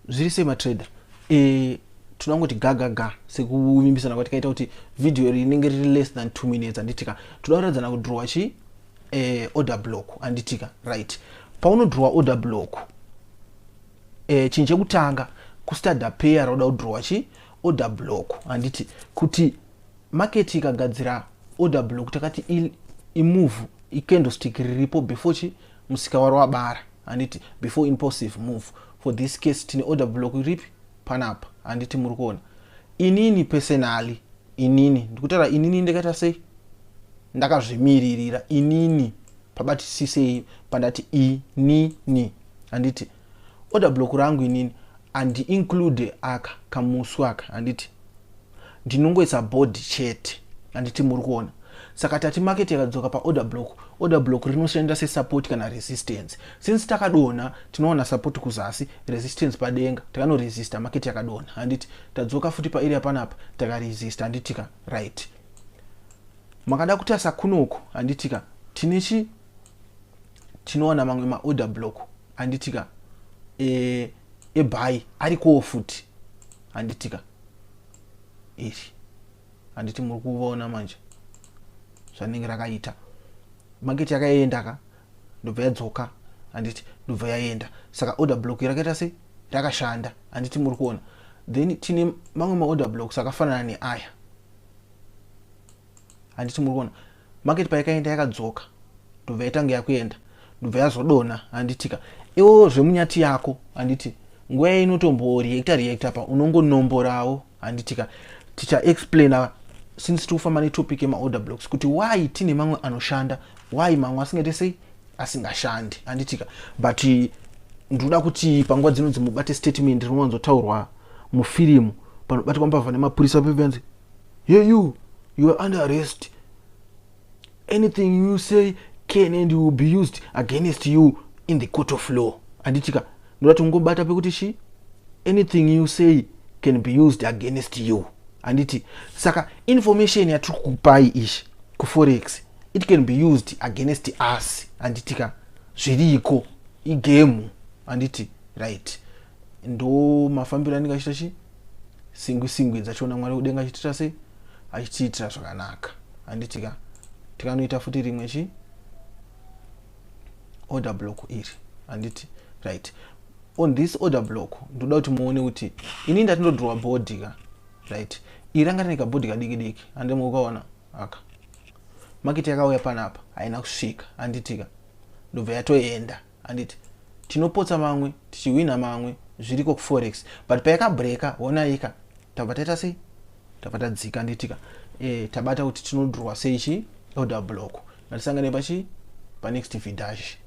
zviri sema trader tunangoti gaga sekuvimbisana kwati kaita kuti video rinenge riri less than 2 minutes anditika todauradzana kudraw chi order block anditika right paunodraw order block chinhu chekutanga kustart pair roda kudraw chi order block anditi kuti market ikagadzira order block takati imove candlestick riripo before chi musika waro wabara anditi before impulsive move. For this case tine order block ripi panapa anditi muri kuona inini personally inini ndikutaura inini ndakaita sei ndakazvimiririra inini pabati sisei pandati inini anditi order block rangu inini andi include aka kamusu aka anditi ndinongoisa board chete anditi muri kuona saka tati market yakadzoka pa order block rinoshanda se support kana resistance. Since takadona tinoona support kuzasi resistance padenga takano resist market yakadona anditi tadzoka futi pa area panapa taka resist anditika right makada kutasa kunoko anditika tinechi tinoona mamwe ma order block anditika buy ariko futi anditika iri anditi muri kuona manje zvanenge rakaita market yakaenda ka ndobva yadzoka anditi ndobva yaenda saka order block irakaita sei rakashanda anditi muri kuona then tine mamwe ma order blocks akafanana neaya anditi muri kuona market paikaenda yakadzoka ndobva yatanga yakuenda ndobva yazodona anditika iwo zvemunyati yako anditi nguva inotombo reactor pa unongonomborawo anditika ticha explain since tufamba netopic yema order blocks kuti why tine mamwe anoshanda why mamwe asingete sei asingashandi anditika but ndoda kuti panguva dzino dzimubate statement rinowanzotaurwa mufilimu panobati kwambavha nemapurisa pevenzi hey you are under arrest, anything you say can and will be used against you in the court of law anditika ndoda tungobata pekuti shi anything you say can be used against you anditi saka information yatikupai ishi ku forex it can be used against us anditika zviriko igame anditi right ndo mafambiro andingachita chi singwi dzachona Mwari udenga achitira sei achitira zvakanaka anditika tikanoita futi rimwe chi order block iri anditi right on this order block ndoda kuti muone kuti ini ndatinodraw board ka right iranga nika board kadiki ande mukaona aka market yakauya panapa haina kusvika anditika ndobva yatoenda anditi tinopotsa mamwe tichiwina mamwe zviriko ku forex but payaka breaka ona ika tabva taita sei tabva tadzika anditika tabata kuti tinodraw sei chi order block ngatisangane pachi pa next vidash.